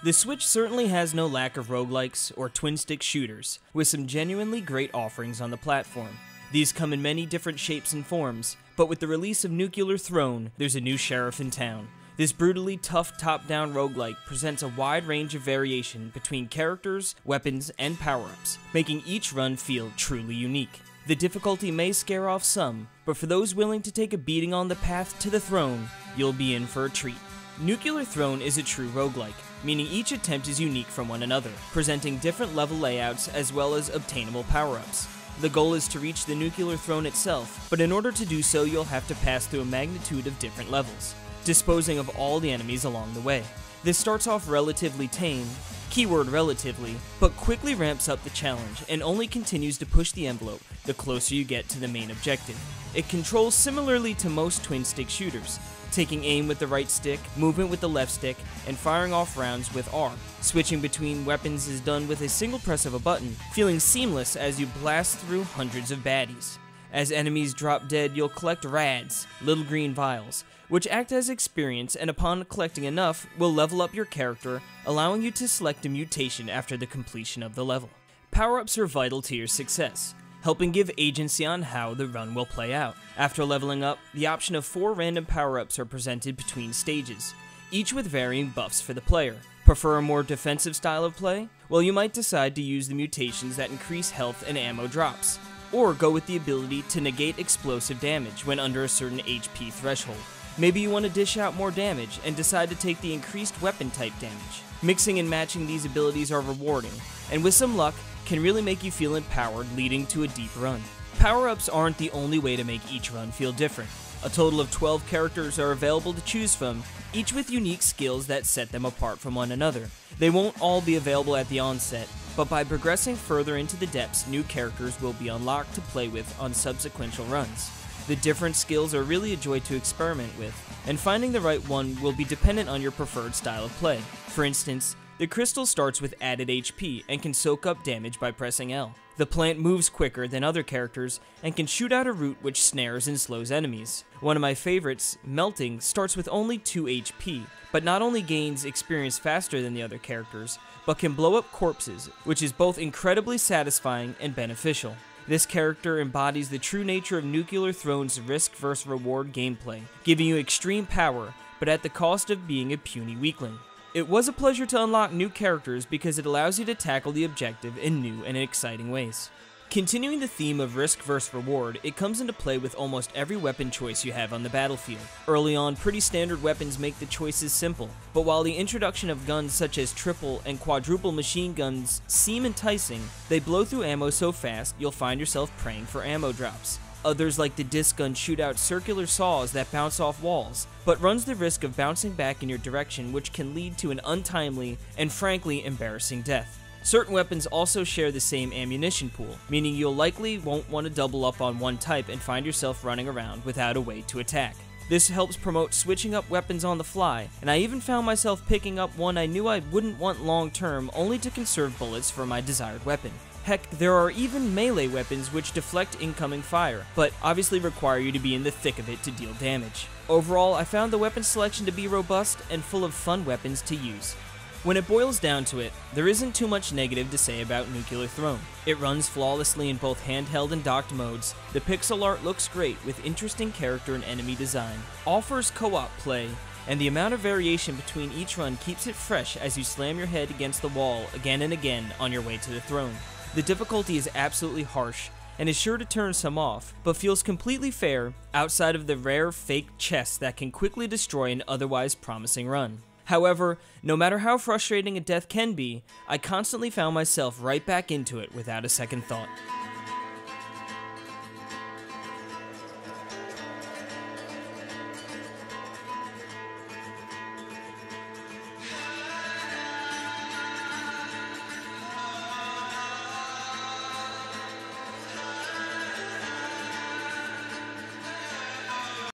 The Switch certainly has no lack of roguelikes or twin-stick shooters, with some genuinely great offerings on the platform. These come in many different shapes and forms, but with the release of Nuclear Throne, there's a new sheriff in town. This brutally tough top-down roguelike presents a wide range of variation between characters, weapons, and power-ups, making each run feel truly unique. The difficulty may scare off some, but for those willing to take a beating on the path to the throne, you'll be in for a treat. Nuclear Throne is a true roguelike, meaning each attempt is unique from one another, presenting different level layouts as well as obtainable power-ups. The goal is to reach the Nuclear Throne itself, but in order to do so you'll have to pass through a magnitude of different levels, disposing of all the enemies along the way. This starts off relatively tame, keyword relatively, but quickly ramps up the challenge and only continues to push the envelope the closer you get to the main objective. It controls similarly to most twin-stick shooters, taking aim with the right stick, movement with the left stick, and firing off rounds with R. Switching between weapons is done with a single press of a button, feeling seamless as you blast through hundreds of baddies. As enemies drop dead, you'll collect rads, little green vials, which act as experience and upon collecting enough, will level up your character, allowing you to select a mutation after the completion of the level. Power-ups are vital to your success, helping give agency on how the run will play out. After leveling up, the option of 4 random power-ups are presented between stages, each with varying buffs for the player. Prefer a more defensive style of play? Well, you might decide to use the mutations that increase health and ammo drops, or go with the ability to negate explosive damage when under a certain HP threshold. Maybe you want to dish out more damage and decide to take the increased weapon type damage. Mixing and matching these abilities are rewarding, and with some luck, can really make you feel empowered leading to a deep run. Power-ups aren't the only way to make each run feel different. A total of 12 characters are available to choose from, each with unique skills that set them apart from one another. They won't all be available at the onset, but by progressing further into the depths, new characters will be unlocked to play with on subsequent runs. The different skills are really a joy to experiment with, and finding the right one will be dependent on your preferred style of play. For instance, the crystal starts with added HP and can soak up damage by pressing L. The plant moves quicker than other characters and can shoot out a root which snares and slows enemies. One of my favorites, Melting, starts with only 2 HP, but not only gains experience faster than the other characters, but can blow up corpses, which is both incredibly satisfying and beneficial. This character embodies the true nature of Nuclear Throne's risk vs reward gameplay, giving you extreme power, but at the cost of being a puny weakling. It was a pleasure to unlock new characters because it allows you to tackle the objective in new and exciting ways. Continuing the theme of risk vs reward, it comes into play with almost every weapon choice you have on the battlefield. Early on, pretty standard weapons make the choices simple, but while the introduction of guns such as triple and quadruple machine guns seem enticing, they blow through ammo so fast you'll find yourself praying for ammo drops. Others like the disc gun shoot out circular saws that bounce off walls, but runs the risk of bouncing back in your direction, which can lead to an untimely and frankly embarrassing death. Certain weapons also share the same ammunition pool, meaning you'll likely won't want to double up on one type and find yourself running around without a way to attack. This helps promote switching up weapons on the fly, and I even found myself picking up one I knew I wouldn't want long term only to conserve bullets for my desired weapon. Heck, there are even melee weapons which deflect incoming fire, but obviously require you to be in the thick of it to deal damage. Overall, I found the weapon selection to be robust and full of fun weapons to use. When it boils down to it, there isn't too much negative to say about Nuclear Throne. It runs flawlessly in both handheld and docked modes, the pixel art looks great with interesting character and enemy design, offers co-op play, and the amount of variation between each run keeps it fresh as you slam your head against the wall again and again on your way to the throne. The difficulty is absolutely harsh, and is sure to turn some off, but feels completely fair outside of the rare fake chests that can quickly destroy an otherwise promising run. However, no matter how frustrating a death can be, I constantly found myself right back into it without a second thought.